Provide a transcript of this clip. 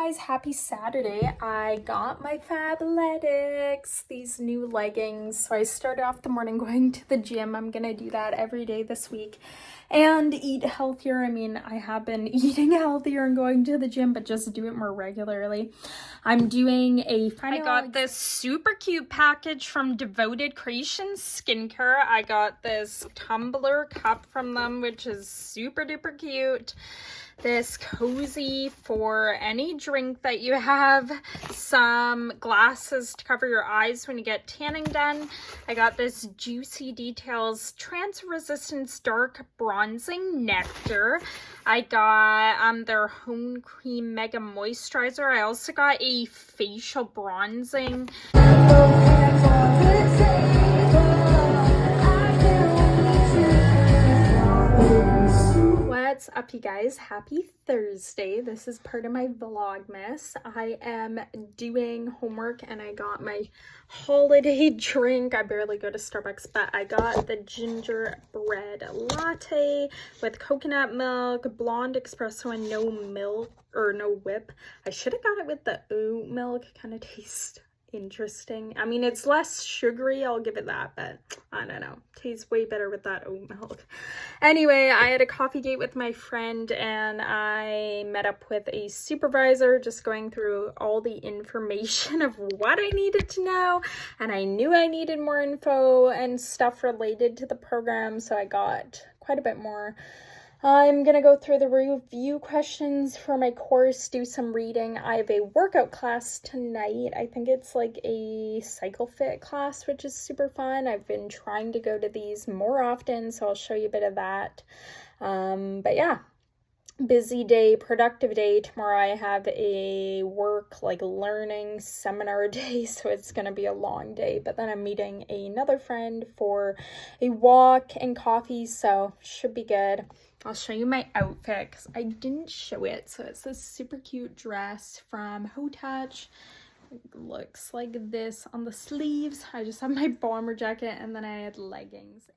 guys, happy Saturday. I got my Fabletics, these new leggings. So I started off the morning going to the gym. I'm gonna do that every day this week and eat healthier. I mean, I have been eating healthier and going to the gym, but just do it more regularly. I'm doing a final. I got this super cute package from Devoted Creations Skincare. I got this tumbler cup from them, which is super duper cute. This cozy for any drink that you have, some glasses to cover your eyes when you get tanning done. I got this Juicy Details Trans Resistance Dark Bronzing Nectar. I got their Hone Cream Mega Moisturizer. I also got a facial bronzing. What's up, you guys? Happy Thursday. This is part of my Vlogmas. I am doing homework and I got my holiday drink. I barely go to Starbucks, but I got the gingerbread latte with coconut milk, blonde espresso, and no milk or no whip. I should have got it with the oat milk. Kind of tastes interesting. I mean, it's less sugary, I'll give it that, but I don't know, tastes way better with that oat milk. Anyway, I had a coffee date with my friend and I met up with a supervisor, just going through all the information of what I needed to know, and I knew I needed more info and stuff related to the program, so I got quite a bit more. I'm going to go through the review questions for my course, do some reading. I have a workout class tonight. I think it's like a cycle fit class, which is super fun. I've been trying to go to these more often, so I'll show you a bit of that. But yeah, busy day, productive day. Tomorrow I have a work, like learning seminar day, so it's going to be a long day. But then I'm meeting another friend for a walk and coffee, so should be good. I'll show you my outfit because I didn't show it. So it's this super cute dress from Hotouch. It looks like this on the sleeves. I just have my bomber jacket and then I had leggings